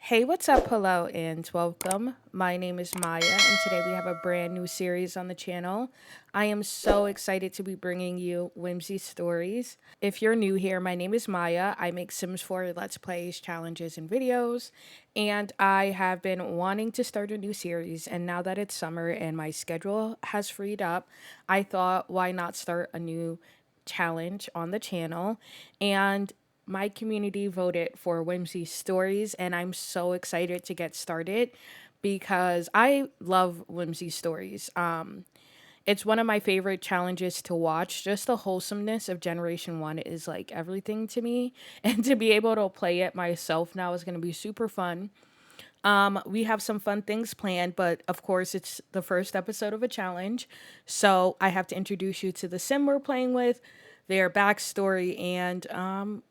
Hey, what's up? Hello and welcome. My name is Maya, and today we have a brand new series on the channel. I am so excited to be bringing you Whimsy Stories. If you're new here, my name is Maya. I make Sims 4 Let's Plays, challenges, and videos, and I have been wanting to start a new series. And now that it's summer and my schedule has freed up, I thought, why not start a new challenge on the channel? And my community voted for Whimsy Stories, and I'm so excited to get started because I love Whimsy Stories. It's one of my favorite challenges to watch. Just the wholesomeness of Generation 1 is like everything to me, and to be able to play it myself now is going to be super fun. We have some fun things planned, but of course, it's the first episode of a challenge. So I have to introduce you to the sim we're playing with, their backstory, and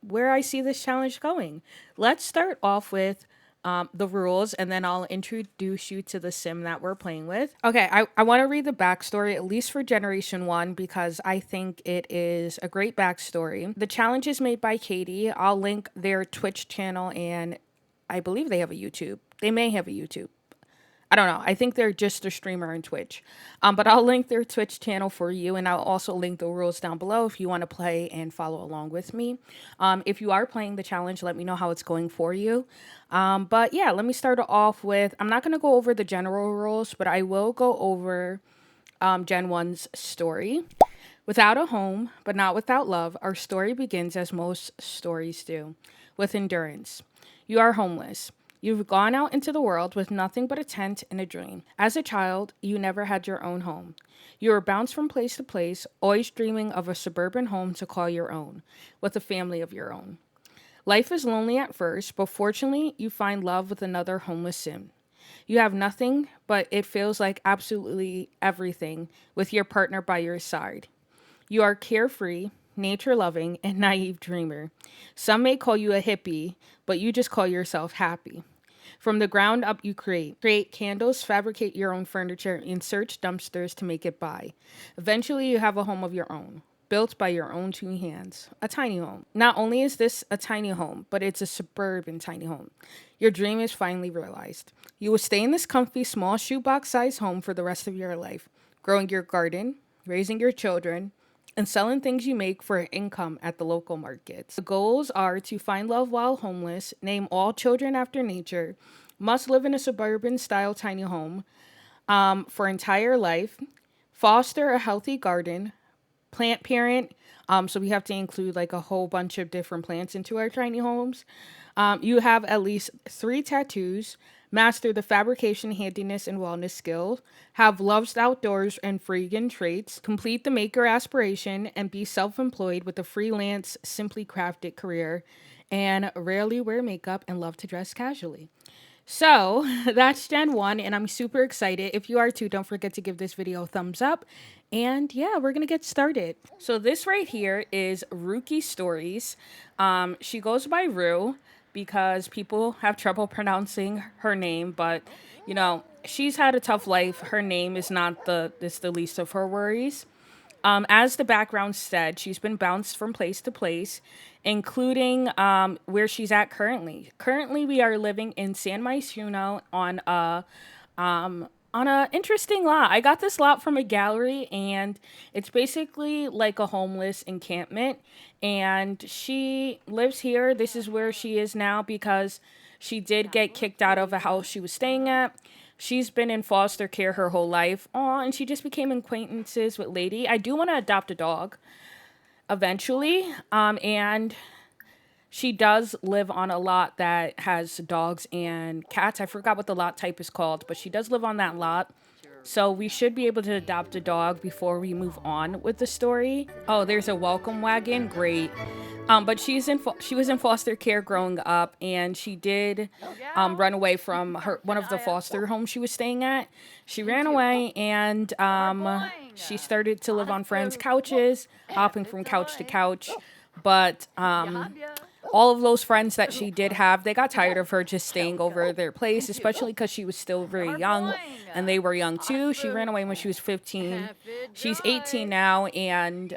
where I see this challenge going. Let's start off with the rules, and then I'll introduce you to the sim that we're playing with. Okay, I want to read the backstory, at least for Generation 1, because I think it is a great backstory. The challenge is made by Katie. I'll link their Twitch channel, and I believe they have a YouTube. They may have a YouTube. I don't know. I think they're just a streamer on Twitch. But I'll link their Twitch channel for you, and I'll also link the rules down below if you want to play and follow along with me. If you are playing the challenge, let me know how it's going for you. But yeah, let me start off with, I'm not going to go over the general rules, but I will go over Gen 1's story. Without a home, but not without love, our story begins as most stories do, with endurance. You are homeless. You've gone out into the world with nothing but a tent and a dream. As a child, you never had your own home. You were bounced from place to place, always dreaming of a suburban home to call your own, with a family of your own. Life is lonely at first, but fortunately, you find love with another homeless sim. You have nothing, but it feels like absolutely everything with your partner by your side. You are carefree, nature loving, and naive dreamer. Some may call you a hippie, but you just call yourself happy. From the ground up, you create candles, fabricate your own furniture, and search dumpsters to make it by. Eventually, you have a home of your own, built by your own two hands, a tiny home. Not only is this a tiny home, but it's a suburban tiny home. Your dream is finally realized. You will stay in this comfy, small shoebox sized home for the rest of your life, growing your garden, raising your children, and selling things you make for income at the local markets. The goals are to find love while homeless, name all children after nature, must live in a suburban style tiny home for entire life, foster a healthy garden, plant parent. So we have to include like a whole bunch of different plants into our tiny homes. You have at least 3 tattoos, master the fabrication, handiness, and wellness skills, have loves outdoors and freegan traits, complete the maker aspiration, and be self employed with a freelance, simply crafted career, and rarely wear makeup and love to dress casually. So that's Gen 1, and I'm super excited. If you are too, don't forget to give this video a thumbs up. And yeah, we're gonna get started. So this right here is Rueki Stories. She goes by Rue because people have trouble pronouncing her name, but she's had a tough life. Her name is not the least of her worries. As the background said, she's been bounced from place to place, including where she's at currently. Currently, we are living in San Myshuno on a interesting lot. I got this lot from a gallery, and it's basically like a homeless encampment. And she lives here. This is where she is now because she did get kicked out of a house she was staying at. She's been in foster care her whole life. Oh, and she just became acquaintances with Lady. I do want to adopt a dog eventually. And she does live on a lot that has dogs and cats. I forgot what the lot type is called, but she does live on that lot. So we should be able to adopt a dog before we move on with the story. Oh, there's a welcome wagon. Great. But she was in foster care growing up, and she did run away from one of the foster homes she was staying at. She ran away, and she started to live on friends' couches, hopping from couch to couch. But all of those friends that she did have, they got tired of her just staying over their place, especially because she was still very young and they were young too. She ran away when she was 15. She's 18 now, and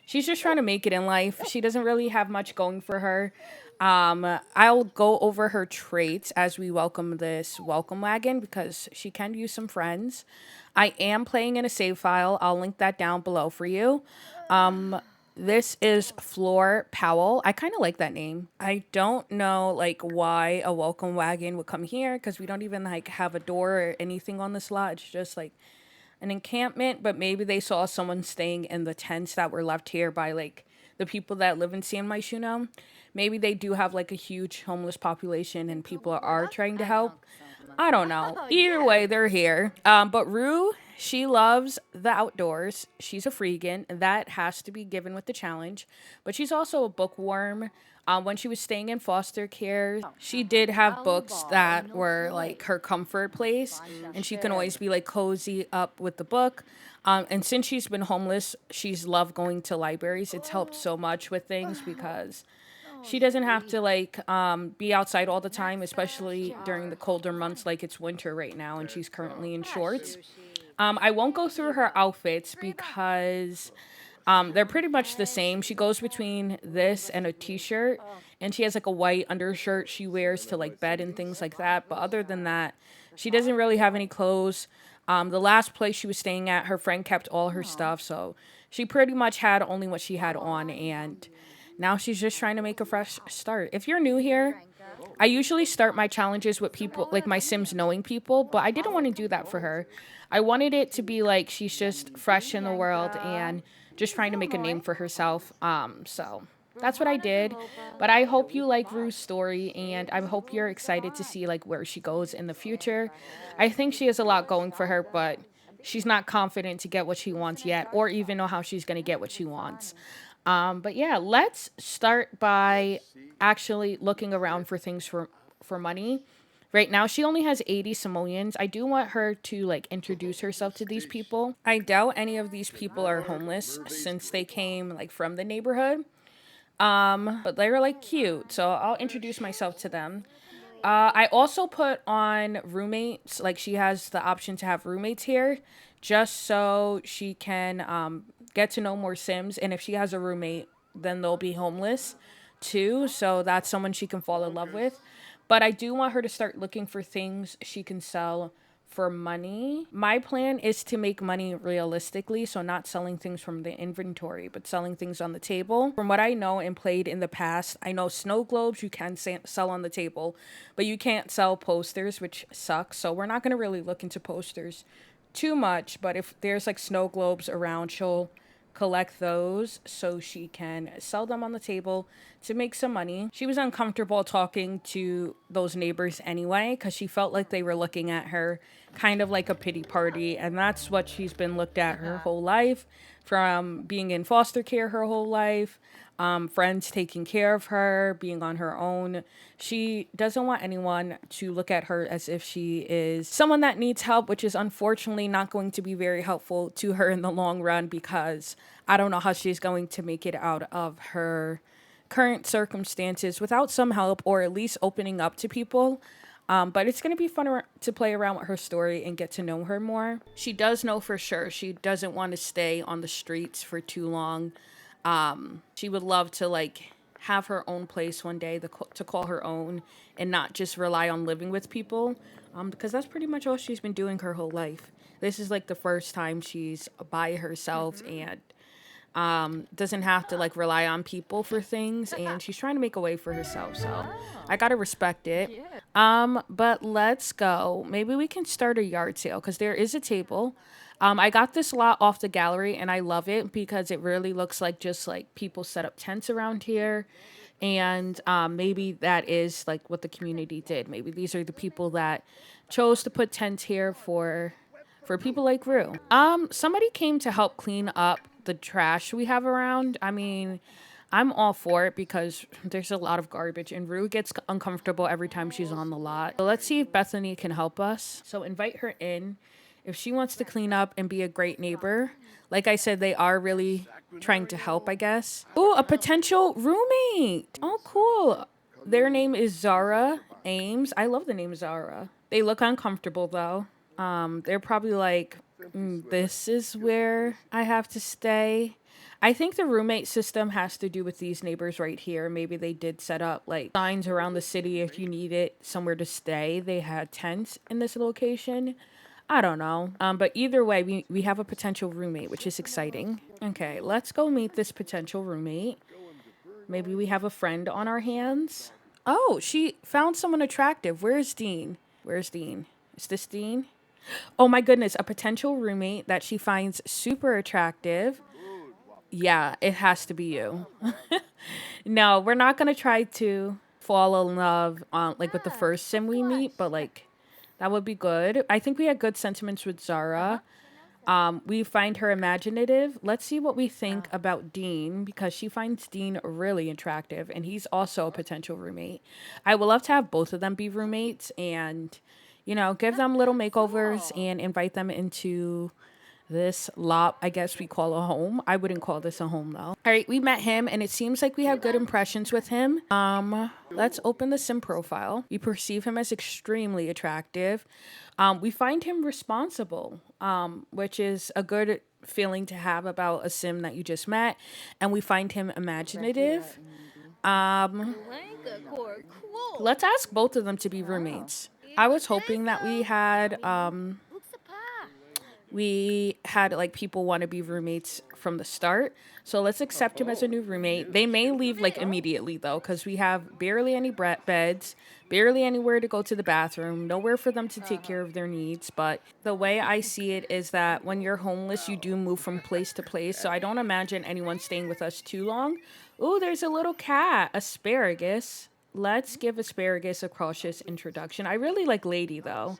she's just trying to make it in life. She doesn't really have much going for her. I'll go over her traits as we welcome this welcome wagon because she can use some friends. I am playing in a save file. I'll link that down below for you. This is Floor Powell. I kind of like that name. I don't know like why a welcome wagon would come here because we don't even like have a door or anything on this lot. It's just like an encampment, but maybe they saw someone staying in the tents that were left here by like the people that live in San Myshuno. Maybe they do have like a huge homeless population and people are trying to help. I don't know. Either way, they're here. But Rue, she loves the outdoors. She's a freegan. That has to be given with the challenge. But she's also a bookworm. When she was staying in foster care, she did have books that were like her comfort place, and she can always be like cozy up with the book. And since she's been homeless, she's loved going to libraries. It's helped so much with things because she doesn't have to like be outside all the time, especially during the colder months like it's winter right now and she's currently in shorts. I won't go through her outfits because they're pretty much the same. She goes between this and a t-shirt, and she has like a white undershirt she wears to like bed and things like that. But other than that, she doesn't really have any clothes. The last place she was staying at, her friend kept all her stuff, so she pretty much had only what she had on, and now she's just trying to make a fresh start. If you're new here, I usually start my challenges with people, like my Sims knowing people, but I didn't want to do that for her. I wanted it to be like she's just fresh in the world and just trying to make a name for herself. So that's what I did. But I hope you like Rue's story and I hope you're excited to see like where she goes in the future. I think she has a lot going for her, but she's not confident to get what she wants yet or even know how she's going to get what she wants. But yeah, let's start by actually looking around for things for money. Right now, she only has 80 simoleons. I do want her to like introduce herself to these people. I doubt any of these people are homeless since they came like from the neighborhood. But they're like cute, so I'll introduce myself to them. I also put on roommates. Like she has the option to have roommates here, just so she can get to know more Sims. And if she has a roommate, then they'll be homeless too. So that's someone she can fall in love with. But I do want her to start looking for things she can sell for money. My plan is to make money realistically, so not selling things from the inventory, but selling things on the table. From what I know and played in the past, I know snow globes you can sell on the table, but you can't sell posters, which sucks. So we're not going to really look into posters too much, but if there's like snow globes around, she'll collect those so she can sell them on the table to make some money. She was uncomfortable talking to those neighbors anyway because she felt like they were looking at her kind of like a pity party, and that's what she's been looked at her whole life, from being in foster care her whole life, friends taking care of her, being on her own. She doesn't want anyone to look at her as if she is someone that needs help, which is unfortunately not going to be very helpful to her in the long run because I don't know how she's going to make it out of her current circumstances without some help or at least opening up to people. But it's going to be fun to play around with her story and get to know her more. She does know for sure she doesn't want to stay on the streets for too long. She would love to like have her own place one day to call her own and not just rely on living with people. Because that's pretty much all she's been doing her whole life. This is like the first time she's by herself and doesn't have to like rely on people for things, and she's trying to make a way for herself, so I gotta respect it. But let's go. Maybe we can start a yard sale because there is a table. I got this lot off the gallery and I love it because it really looks like just like people set up tents around here, and maybe that is like what the community did. Maybe these are the people that chose to put tents here for people like Rue. Somebody came to help clean up the trash we have around. I mean, I'm all for it because there's a lot of garbage and Rue gets uncomfortable every time she's on the lot. So let's see if Bethany can help us. So invite her in if she wants to clean up and be a great neighbor. Like I said, they are really trying to help, I guess. Oh, a potential roommate. Oh, cool. Their name is Zara Ames. I love the name Zara. They look uncomfortable though. They're probably like, this is where I have to stay. I think the roommate system has to do with these neighbors right here. Maybe they did set up like signs around the city if you needed somewhere to stay. They had tents in this location. I don't know. But either way, we have a potential roommate, which is exciting. Okay, let's go meet this potential roommate. Maybe we have a friend on our hands. Oh, she found someone attractive. Where's Dean? Where's Dean? Is this Dean? Oh my goodness, a potential roommate that she finds super attractive. Yeah, it has to be you. No, we're not gonna try to fall in love on like with the first sim we meet, but like that would be good. I think we had good sentiments with Zara. We find her imaginative. Let's see what we think about Dean because she finds Dean really attractive and he's also a potential roommate. I would love to have both of them be roommates and, give them little makeovers and invite them into this lot, I guess we call a home. I wouldn't call this a home though. All right, we met him and it seems like we have good impressions with him. Let's open the sim profile. We perceive him as extremely attractive. We find him responsible, which is a good feeling to have about a sim that you just met. And we find him imaginative. Let's ask both of them to be roommates. I was hoping that we had like people want to be roommates from the start. So let's accept him as a new roommate. They may leave like immediately though, because we have barely any beds, barely anywhere to go to the bathroom, nowhere for them to take care of their needs. But the way I see it is that when you're homeless, you do move from place to place. So I don't imagine anyone staying with us too long. Ooh, there's a little cat, Asparagus. Let's give Asparagus a cautious introduction. I really like Lady though.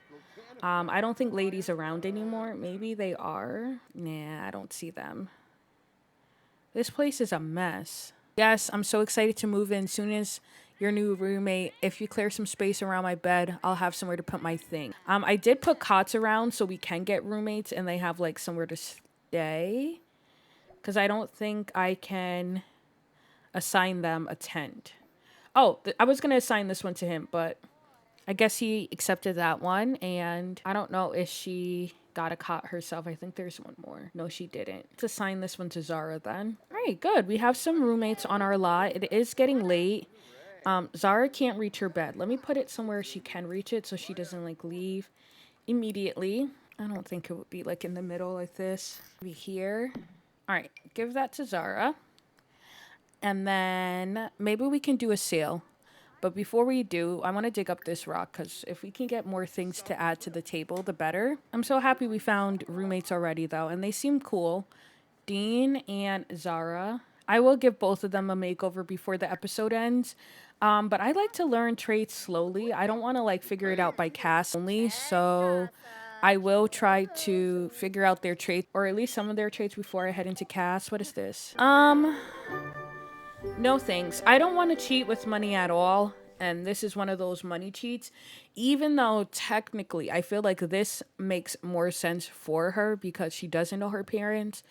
I don't think Lady's around anymore. Maybe they are. Nah, I don't see them. This place is a mess. Yes, I'm so excited to move in. Soon as your new roommate, if you clear some space around my bed, I'll have somewhere to put my thing. I did put cots around so we can get roommates and they have like somewhere to stay. Because I don't think I can assign them a tent. Oh, I was going to assign this one to him, but I guess he accepted that one, and I don't know if she got a cot herself. I think there's one more. No, she didn't. Let's assign this one to Zara then. All right, good. We have some roommates on our lot. It is getting late. Zara can't reach her bed. Let me put it somewhere she can reach it so she doesn't like leave immediately. I don't think it would be like in the middle like this. Maybe here. All right, give that to Zara. And then maybe we can do a sale. But before we do, I want to dig up this rock because if we can get more things to add to the table, the better. I'm so happy we found roommates already, though, and they seem cool. Dean and Zara. I will give both of them a makeover before the episode ends. But I like to learn traits slowly. I don't want to like figure it out by cast only. So I will try to figure out their traits or at least some of their traits before I head into cast. What is this? No thanks. I don't want to cheat with money at all. And this is one of those money cheats. Even though technically I feel like this makes more sense for her because she doesn't know her parents.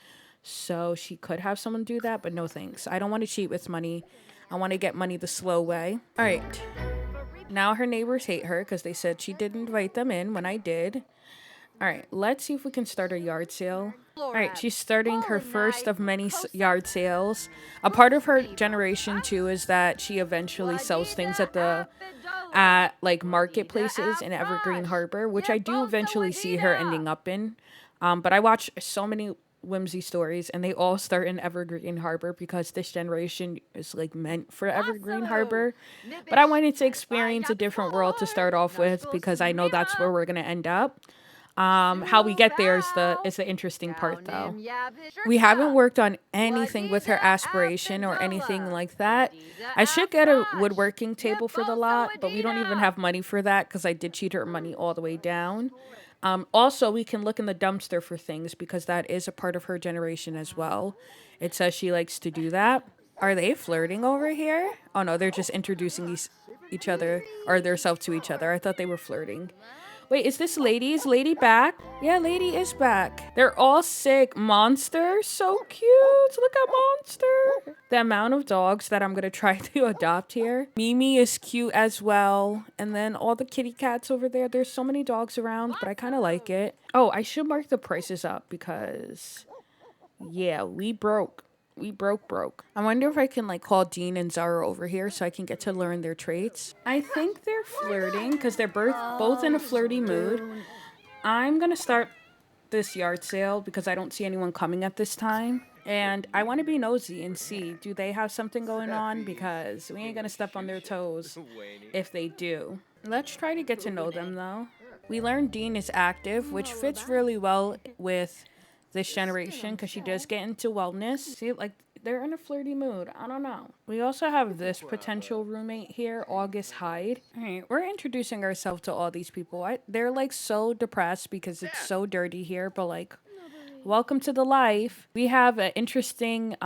So she could have someone do that, but no thanks. I don't want to cheat with money. I want to get money the slow way. All right. Now her neighbors hate her because they said she didn't invite them in when I did. All right, let's see if we can start a yard sale. All right, she's starting her first of many yard sales. A part of her generation too is that she eventually sells things at like marketplaces in Evergreen Harbor, which I do eventually see her ending up in. But I watch so many Whimsy stories and they all start in Evergreen Harbor because this generation is like meant for Evergreen Harbor. But I wanted to experience a different world to start off with because I know that's where we're gonna end up. How we get there is the interesting part though. We haven't worked on anything with her aspiration or anything like that. I should get a woodworking table for the lot, but we don't even have money for that because I did cheat her money all the way down. Also, we can look in the dumpster for things because that is a part of her generation as well. It says she likes to do that. Are they flirting over here? Oh no, they're just introducing each other or themselves to each other. I thought they were flirting. Wait, is this Lady? Is Lady back? Yeah, Lady is back. They're all sick. Monster, so cute. Look at Monster. The amount of dogs that I'm going to try to adopt here. Mimi is cute as well. And then all the kitty cats over there. There's so many dogs around, but I kind of like it. Oh, I should mark the prices up because, yeah, we broke. We broke. I wonder if I can like call Dean and Zara over here so I can get to learn their traits. I think they're flirting because they're both in a flirty mood. I'm gonna start this yard sale because I don't see anyone coming at this time. And I want to be nosy and see, do they have something going on? Because we ain't gonna step on their toes if they do. Let's try to get to know them though. We learned Dean is active, which fits really well with this generation because she does get into wellness. See, like they're in a flirty mood. I don't know. We also have this potential roommate here, August Hyde. All right, we're introducing ourselves to all these people. They're like so depressed because it's so dirty here, but like, welcome to the life. We have an interesting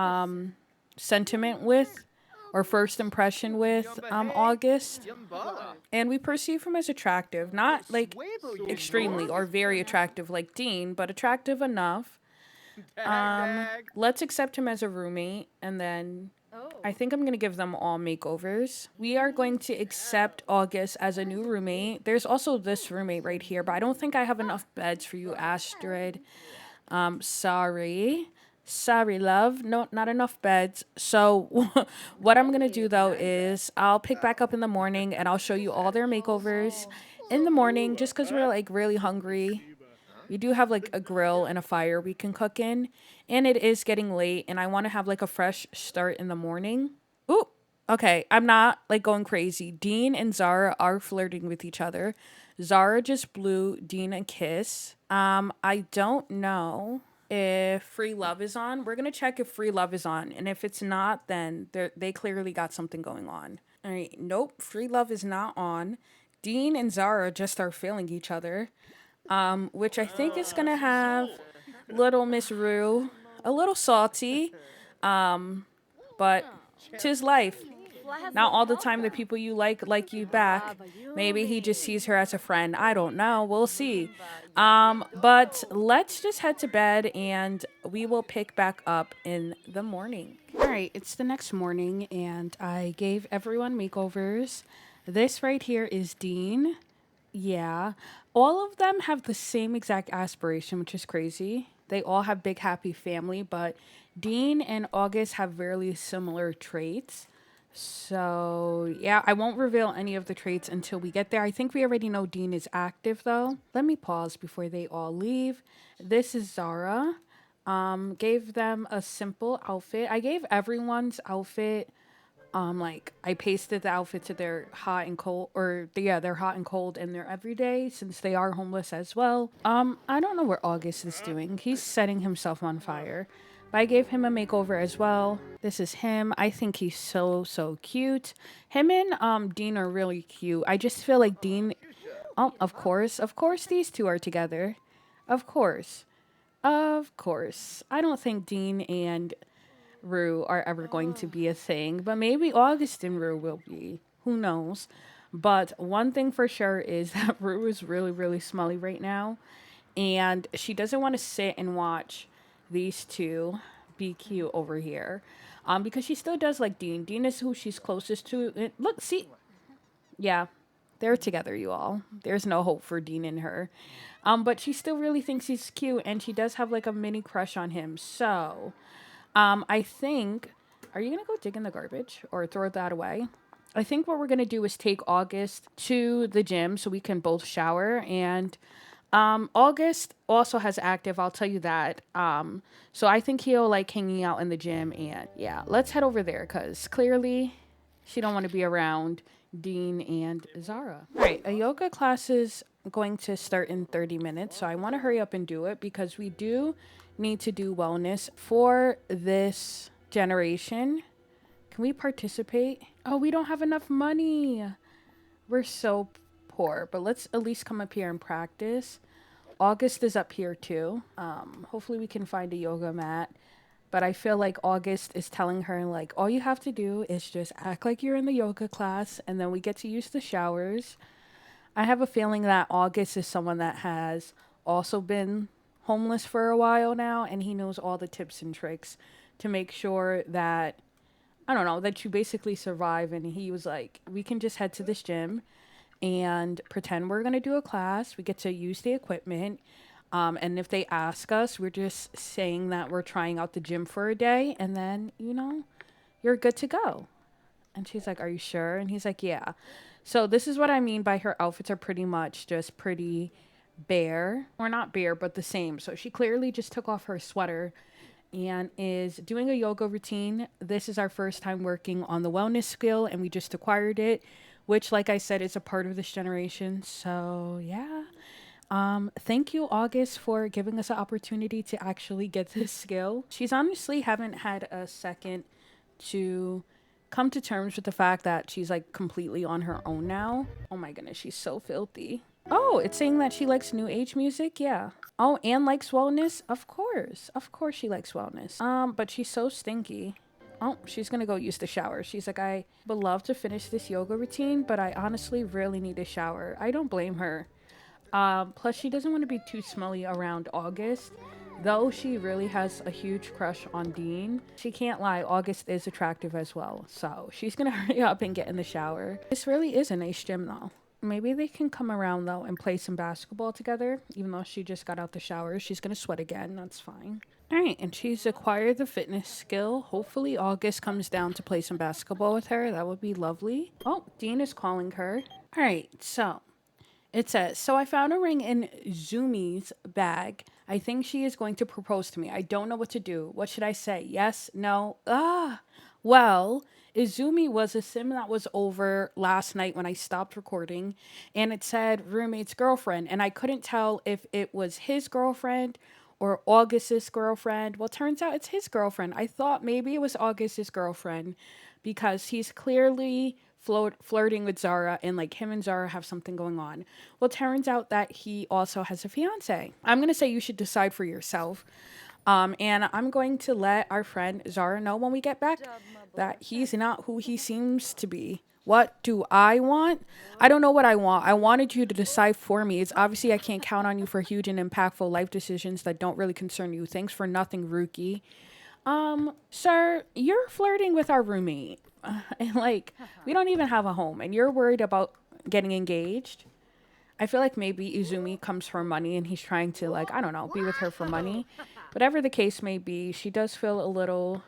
sentiment with, or first impression with, August. And we perceive him as attractive, not like extremely or very attractive like Dean, but attractive enough. Let's accept him as a roommate, and then I think I'm going to give them all makeovers. We are going to accept August as a new roommate. There's also this roommate right here, but I don't think I have enough beds for you, Astrid. Sorry. Sorry, love. No, not enough beds. So what I'm going to do, though, is I'll pick back up in the morning, and I'll show you all their makeovers in the morning just because we're, like, really hungry. We do have like a grill and a fire we can cook in, and it is getting late, and I want to have like a fresh start in the morning. Ooh, okay. I'm not like going crazy. Dean and Zara are flirting with each other. Zara just blew Dean a kiss. I don't know if free love is on. We're gonna check if free love is on, and if it's not, then they clearly got something going on. All right, nope, free love is not on. Dean and Zara just are feeling each other, which I think is gonna have little Miss Rue a little salty, but 'tis life. Not all the time the people you like you back. Maybe he just sees her as a friend. I don't know. We'll see. But let's just head to bed and we will pick back up in the morning. All right, it's the next morning and I gave everyone makeovers. This right here is Dean. Yeah. All of them have the same exact aspiration, which is crazy. They all have big happy family, but Dean and August have really similar traits. So, yeah, I won't reveal any of the traits until we get there. I think we already know Dean is active though. Let me pause before they all leave. This is Zara. Gave them a simple outfit. I gave everyone's outfit like I pasted the outfit to their hot and cold, or yeah, they're hot and cold in their everyday since they are homeless as well. I don't know what August is doing. He's setting himself on fire. But I gave him a makeover as well. This is him. I think he's so cute. Him and Dean are really cute. I just feel like Dean. Oh, of course, these two are together. Of course, of course. I don't think Dean and Rue are ever going to be a thing, but maybe August and Rue will be. Who knows? But one thing for sure is that Rue is really smelly right now, and she doesn't want to sit and watch these two be cute over here. Because she still does like Dean. Dean is who she's closest to. Look, see, yeah, they're together, you all. There's no hope for Dean and her. But she still really thinks he's cute, and she does have like a mini crush on him. So, I think, are you gonna go dig in the garbage or throw that away? I think what we're gonna do is take August to the gym so we can both shower. And August also has active, I'll tell you that. So I think he'll like hanging out in the gym, and yeah, let's head over there because clearly she don't want to be around Dean and Zara. All right, a yoga class is going to start in 30 minutes, so I want to hurry up and do it because we do need to do wellness for this generation. Can we participate? Oh, we don't have enough money. We're so poor, but let's at least come up here and practice. August is up here too. Hopefully we can find a yoga mat. But I feel like August is telling her, like, all you have to do is just act like you're in the yoga class, and then we get to use the showers. I have a feeling that August is someone that has also been homeless for a while now, and he knows all the tips and tricks to make sure that, I don't know, that you basically survive. And he was like, we can just head to this gym and pretend we're going to do a class. We get to use the equipment. And if they ask us, we're just saying that we're trying out the gym for a day, and then, you're good to go. And she's like, "Are you sure?" And he's like, "Yeah." So this is what I mean by her outfits are pretty much just pretty bare, or not bare, but the same. So she clearly just took off her sweater and is doing a yoga routine. This is our first time working on the wellness skill, and we just acquired it, which, like I said, is a part of this generation. So yeah. Thank you, August, for giving us an opportunity to actually get this skill. She's honestly haven't had a second to come to terms with the fact that she's like completely on her own now. Oh my goodness, she's so filthy. Oh, it's saying that she likes new age music. Yeah. Oh, and likes wellness. Of course. Of course she likes wellness. But she's so stinky. Oh, she's gonna go use the shower. She's like, "I would love to finish this yoga routine, but I honestly really need a shower." I don't blame her. Plus, she doesn't want to be too smelly around August. Though she really has a huge crush on Dean, she can't lie, August is attractive as well. So she's gonna hurry up and get in the shower. This really is a nice gym though. Maybe they can come around though and play some basketball together. Even though she just got out the shower, she's gonna sweat again. That's fine. All right, and she's acquired the fitness skill. Hopefully August comes down to play some basketball with her. That would be lovely. Oh, Dean is calling her. All right, so it says, "So I found a ring in Zumi's bag. I think she is going to propose to me. I don't know what to do. What should I say? Yes? No? Well, Izumi was a sim that was over last night when I stopped recording, and it said roommate's girlfriend, and I couldn't tell if it was his girlfriend or August's girlfriend. Well, turns out it's his girlfriend. I thought maybe it was August's girlfriend because he's clearly flirting with Zara, and like him and Zara have something going on. Well, turns out that he also has a fiance. I'm going to say you should decide for yourself. And I'm going to let our friend Zara know when we get back that he's not who he seems to be. What do I want? I don't know what I want. I wanted you to decide for me. It's obviously I can't count on you for huge and impactful life decisions that don't really concern you. Thanks for nothing, Rueki. Sir, you're flirting with our roommate. And like, we don't even have a home, and you're worried about getting engaged. I feel like maybe Izumi comes for money and he's trying to, like, I don't know, be with her for money. Whatever the case may be, she does feel a little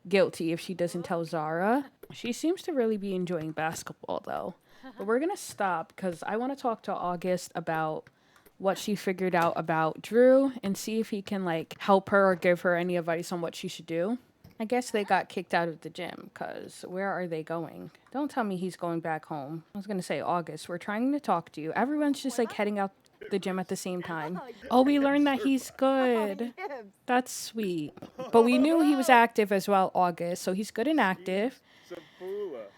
guilty if she doesn't tell Zara. She seems to really be enjoying basketball, though. But we're going to stop because I want to talk to August about what she figured out about Drew and see if he can, like, help her or give her any advice on what she should do. I guess they got kicked out of the gym because where are they going? Don't tell me he's going back home. I was going to say, August, we're trying to talk to you. Everyone's just like heading out the gym at the same time. Oh, we learned that he's good. That's sweet. But we knew he was active as well, August. So he's good and active.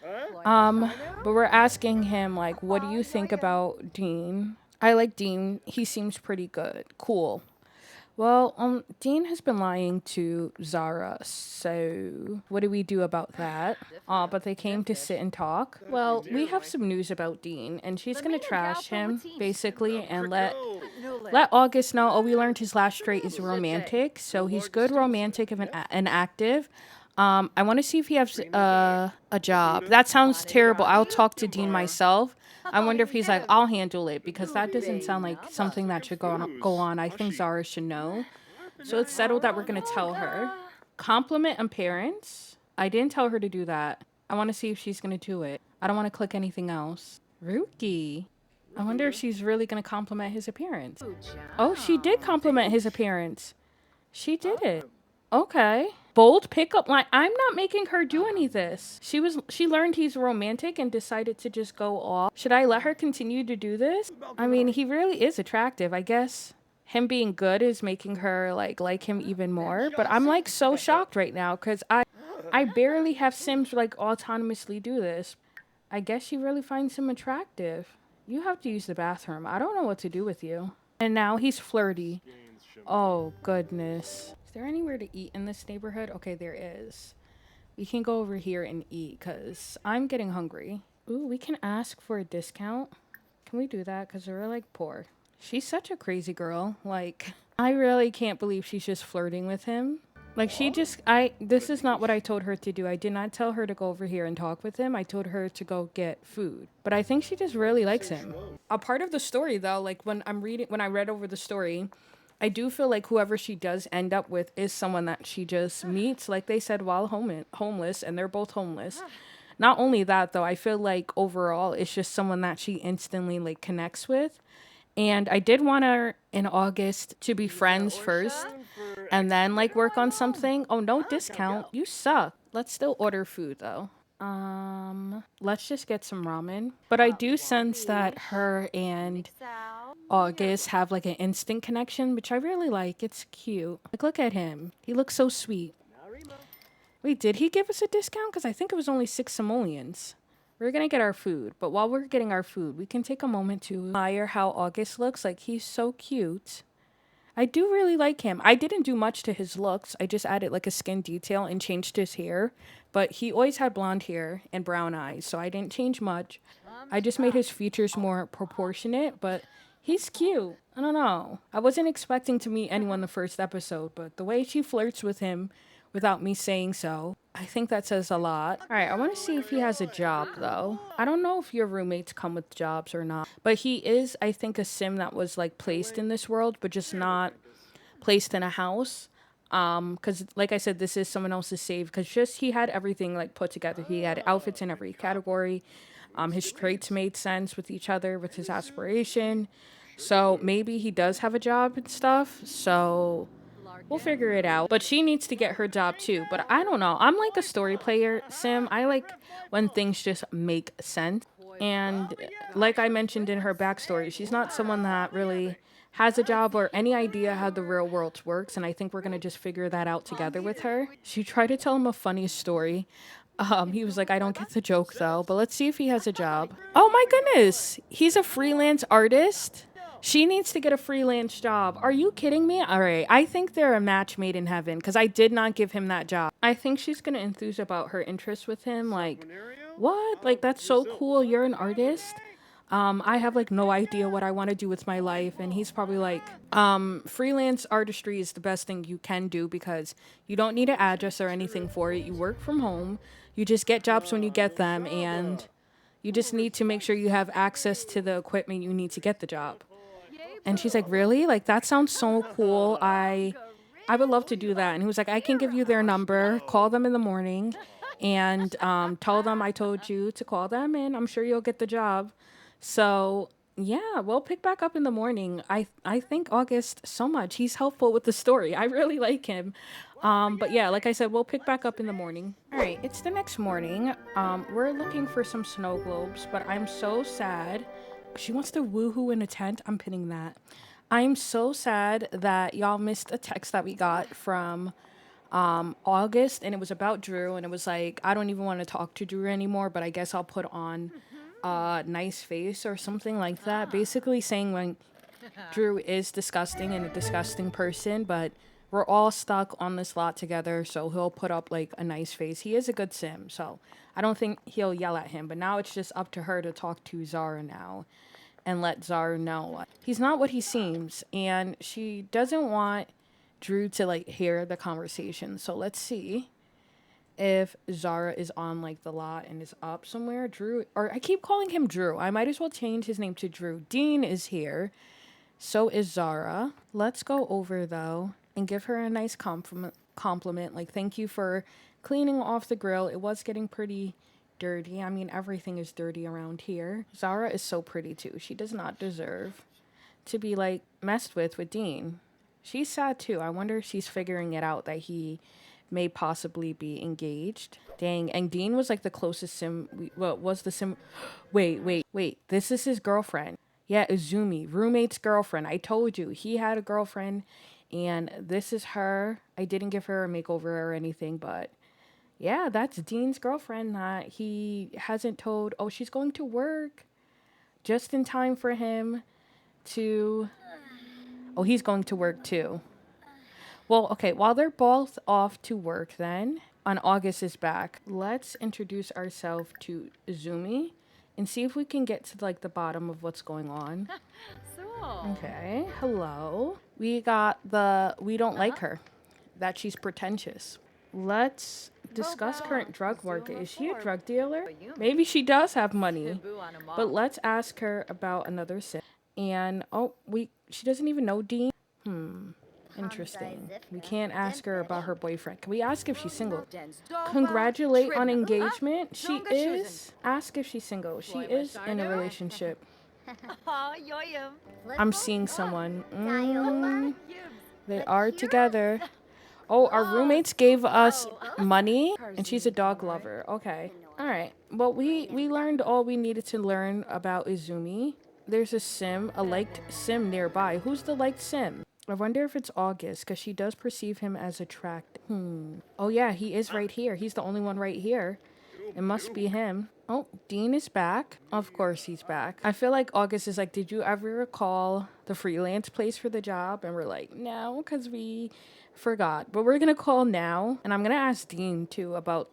But we're asking him, like, what do you think about Dean? I like Dean. He seems pretty good. Cool. Well, Dean has been lying to Zara, so what do we do about that? But they came to sit and talk. Well, we have some news about Dean, and she's gonna trash him, basically, and let August know, oh, we learned his last trait is romantic, so he's good, romantic, and active. I want to see if he has a job. That sounds terrible. I'll talk to Dean myself. I wonder if he's like, I'll handle it, because that doesn't sound like something that should go on. I think Zara should know. So it's settled that we're going to tell her. Compliment appearance. I didn't tell her to do that. I want to see if she's going to do it. I don't want to click anything else. Ruki. I wonder if she's really going to compliment his appearance. Oh, she did compliment his appearance. She did it. Okay. Bold pickup line. I'm not making her do any of this. She learned he's romantic and decided to just go off. Should I let her continue to do this? I mean, he really is attractive. I guess him being good is making her like him even more. But I'm like so shocked right now because I barely have Sims like autonomously do this. I guess she really finds him attractive. You have to use the bathroom. I don't know what to do with you. And now he's flirty. Oh, goodness. Is there anywhere to eat in this neighborhood? Okay, there is. We can go over here and eat because I'm getting hungry. Ooh, we can ask for a discount. Can we do that? Because we're like poor. She's such a crazy girl. Like, I really can't believe she's just flirting with him. Like, this is not what I told her to do. I did not tell her to go over here and talk with him. I told her to go get food. But I think she just really likes him. A part of the story, though, like when I read over the story, I do feel like whoever she does end up with is someone that she just meets, like they said, while homeless, and they're both homeless. Not only that, though, I feel like overall it's just someone that she instantly like connects with. And I did want her in August to be friends first and then like work on something. Oh, no discount. You suck. Let's still order food though. Let's just get some ramen. But I do sense that her and August have like an instant connection, which I really like. It's cute. Like, look at him. He looks so sweet. Wait, did he give us a discount? Because I think it was only 6 simoleons. We're gonna get our food, but while we're getting our food, we can take a moment to admire how August looks. Like, he's so cute. I do really like him. I didn't do much to his looks. I just added like a skin detail and changed his hair. But he always had blonde hair and brown eyes, so I didn't change much. I just made his features more proportionate, but he's cute. I don't know. I wasn't expecting to meet anyone the first episode, but the way she flirts with him without me saying so, I think that says a lot. All right, I want to see if he has a job, though. I don't know if your roommates come with jobs or not, but he is, I think, a sim that was like placed in this world, but just not placed in a house. Because like I said, this is someone else's save. Because just he had everything like put together. He had outfits in every category. His traits made sense with each other, with his aspiration. So maybe he does have a job and stuff. So we'll figure it out. But she needs to get her job too. But I don't know. I'm like a story player, Sim. I like when things just make sense. And like I mentioned in her backstory, she's not someone that really has a job or any idea how the real world works. And I think we're going to just figure that out together with her. She tried to tell him a funny story. He was like, I don't get the joke though, but let's see if he has a job. Oh my goodness. He's a freelance artist. She needs to get a freelance job. Are you kidding me? All right. I think they're a match made in heaven because I did not give him that job. I think she's going to enthuse about her interest with him. Like, what? Like, that's so cool. You're an artist. I have like no idea what I want to do with my life. And he's probably like, freelance artistry is the best thing you can do because you don't need an address or anything for it. You work from home. You just get jobs when you get them. And you just need to make sure you have access to the equipment you need to get the job. And she's like, really? Like, that sounds so cool. I would love to do that. And he was like, I can give you their number. Call them in the morning and tell them I told you to call them, and I'm sure you'll get the job. So yeah, we'll pick back up in the morning. I thank August so much. He's helpful with the story. I really like him. But yeah, like I said, we'll pick back up in the morning. All right, it's the next morning. We're looking for some snow globes, but I'm so sad. She wants to woohoo in a tent. I'm pinning that. I'm so sad that y'all missed a text that we got from August, and it was about Drew, and it was like, I don't even want to talk to Drew anymore, but I guess I'll put on a nice face or something like that. Basically saying when Drew is disgusting and a disgusting person, but we're all stuck on this lot together, so he'll put up like a nice face. He is a good sim, so I don't think he'll yell at him, but now it's just up to her to talk to Zara now and let Zara know he's not what he seems, and she doesn't want Drew to like hear the conversation. So let's see if Zara is on like the lot and is up somewhere. Drew, or I keep calling him Drew. I might as well change his name to Drew. Dean is here. So is Zara. Let's go over though and give her a nice compliment. Like, thank you for cleaning off the grill. It was getting pretty dirty. I mean, everything is dirty around here. Zara is so pretty too. She does not deserve to be like messed with Dean. She's sad too. I wonder if she's figuring it out that he may possibly be engaged. Dang. And Dean was like the closest sim. What was the sim? Wait. This is his girlfriend. Yeah, Izumi, roommate's girlfriend. I told you he had a girlfriend, and this is her. I didn't give her a makeover or anything, but yeah, that's Dean's girlfriend that he hasn't told. Oh, she's going to work just in time for him to. Oh, he's going to work too. Well, okay, while they're both off to work then, on August is back, let's introduce ourselves to Izumi and see if we can get to like the bottom of what's going on. Okay, hello. We got the we don't like her, that she's pretentious. Let's discuss current drug market. Is she a drug dealer? Maybe she does have money. But let's ask her about another sim. And oh, she doesn't even know Dean. Interesting. We can't ask her about her boyfriend. Can we ask if she's single? Congratulate on engagement. She is. Ask if she's single. She is in a relationship. I'm seeing someone. They are together. Oh, our roommates gave us money, and she's a dog lover. Okay. All right. Well, we learned all we needed to learn about Izumi. There's a sim, a liked sim nearby. Who's the liked sim? I wonder if it's August, because she does perceive him as attractive. Oh, yeah, he is right here. He's the only one right here. It must be him. Oh, Dean is back. Of course he's back. I feel like August is like, did you ever recall the freelance place for the job? And we're like, no, because we forgot. But we're going to call now. And I'm going to ask Dean, too, about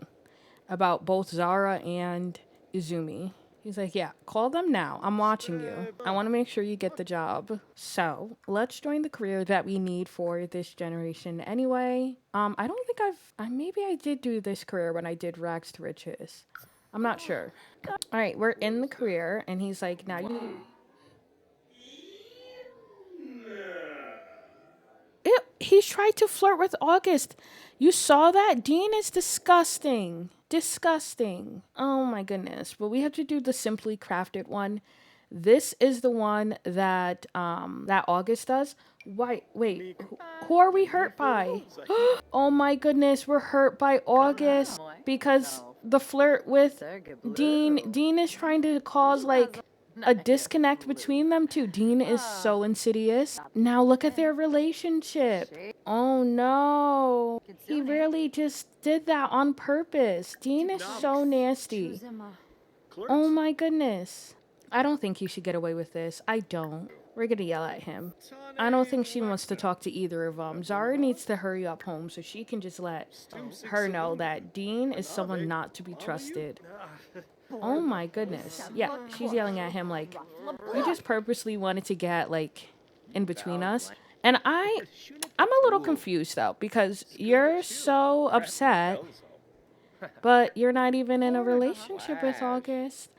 both Zara and Izumi. He's like, yeah, call them now. I'm watching you. I want to make sure you get the job. So let's join the career that we need for this generation anyway. I don't think maybe I did do this career when I did Rags to Riches. I'm not sure. All right, we're in the career, and he's like, now you. Ew, he's tried to flirt with August. You saw that? Dean is disgusting. Disgusting. Oh my goodness. But we have to do the simply crafted one. This is the one that that August does. Wait, who are we hurt by? Oh my goodness, we're hurt by August because the flirt with Dean. Dean is trying to cause like a disconnect between them two. Dean is so insidious. Now look at their relationship. Oh no. He really just did that on purpose. Dean is so nasty. Oh my goodness. I don't think you should get away with this. I don't. We're gonna yell at him. I don't think she wants to talk to either of them. Zara needs to hurry up home so she can just let her know that Dean is someone not to be trusted. Oh my goodness. Yeah, she's yelling at him like, you just purposely wanted to get like in between us. And I'm a little confused though, because you're so upset, but you're not even in a relationship with August.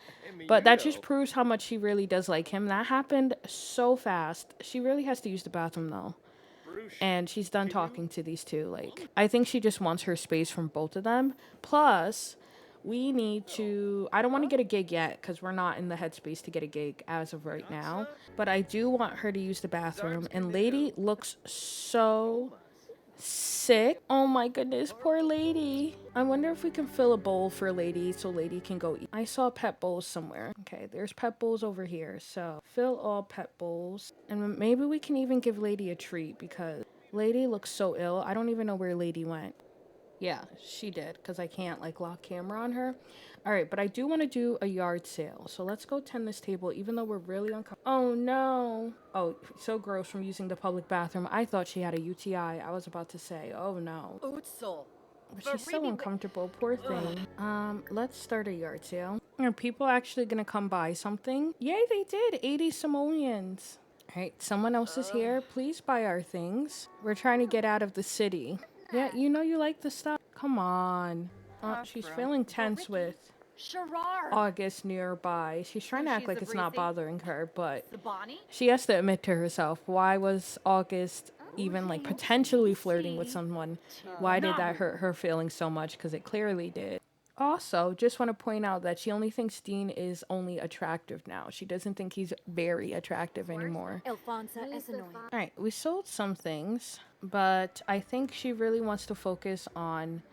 But that just proves how much she really does like him. That happened so fast. She really has to use the bathroom though. And she's done talking to these two. Like, I think she just wants her space from both of them. Plus, we need to. I don't want to get a gig yet because we're not in the headspace to get a gig as of right now. But I do want her to use the bathroom. And Lady looks so sick. Oh my goodness, poor Lady. I wonder if we can fill a bowl for Lady so Lady can go eat. I saw pet bowls somewhere. Okay, there's pet bowls over here. So fill all pet bowls. And maybe we can even give Lady a treat because Lady looks so ill. I don't even know where Lady went. Yeah, she did because I can't like lock camera on her. All right, but I do want to do a yard sale. So let's go tend this table even though we're really uncomfortable. Oh no. Oh, so gross from using the public bathroom. I thought she had a UTI. I was about to say, oh no. But she's so uncomfortable, poor thing. Let's start a yard sale. Are people actually gonna come buy something? Yay, they did. 80 simoleons. All right, someone else is here. Please buy our things. We're trying to get out of the city. Yeah, you know you like the stuff. Come on. She's feeling tense with August nearby. She's trying to act like it's not bothering her, but she has to admit to herself, why was August even like potentially flirting with someone? Why did that hurt her feelings so much? Because it clearly did. Also, just want to point out that she only thinks Dean is only attractive now. She doesn't think he's very attractive anymore. Alright, we sold some things, but I think she really wants to focus on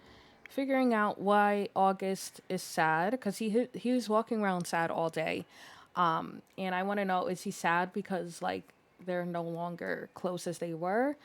figuring out why August is sad, because he was walking around sad all day. And I want to know, is he sad because like they're no longer close as they were?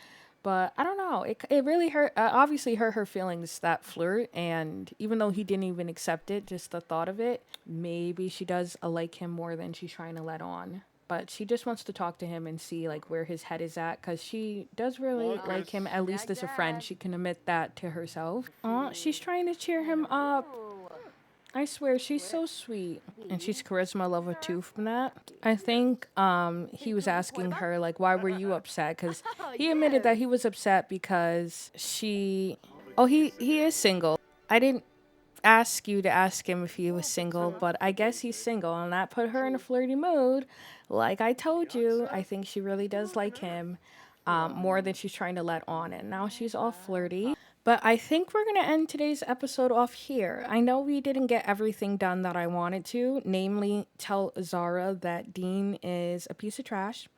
But I don't know. It really hurt. Obviously, hurt her feelings, that flirt. And even though he didn't even accept it, just the thought of it, maybe she does like him more than she's trying to let on. But she just wants to talk to him and see like where his head is at, because she does really like him, at least as a friend. She can admit that to herself. Oh, she's trying to cheer him up. I swear, she's so sweet. And she's charisma level 2 from that. I think he was asking her, like, why were you upset? Because he admitted that he was upset because she... Oh, he is single. I didn't ask you to ask him if he was single, but I guess he's single. And that put her in a flirty mood. Like I told you, I think she really does like him. more than she's trying to let on. And now she's all flirty. But I think we're going to end today's episode off here. I know we didn't get everything done that I wanted to, namely tell Zara that Dean is a piece of trash.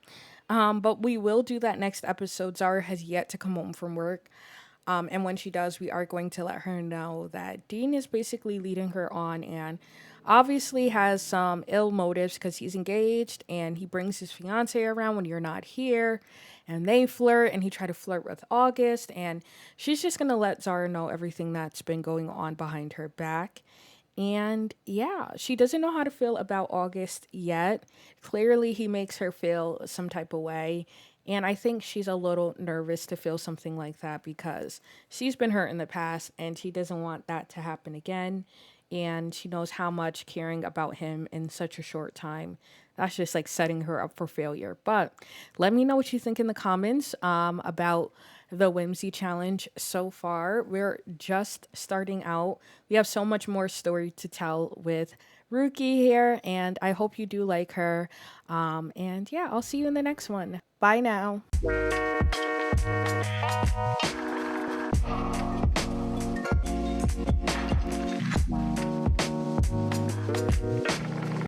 But we will do that next episode. Zara has yet to come home from work. And when she does, we are going to let her know that Dean is basically leading her on and obviously has some ill motives because he's engaged and he brings his fiance around when you're not here and they flirt and he tried to flirt with August. And she's just going to let Zara know everything that's been going on behind her back. And yeah, she doesn't know how to feel about August yet. Clearly, he makes her feel some type of way. And I think she's a little nervous to feel something like that because she's been hurt in the past and she doesn't want that to happen again. And she knows how much caring about him in such a short time, that's just like setting her up for failure. But let me know what you think in the comments about the Whimsy challenge so far. We're just starting out. We have so much more story to tell with Rueki here, and I hope you do like her. And yeah, I'll see you in the next one. Bye now.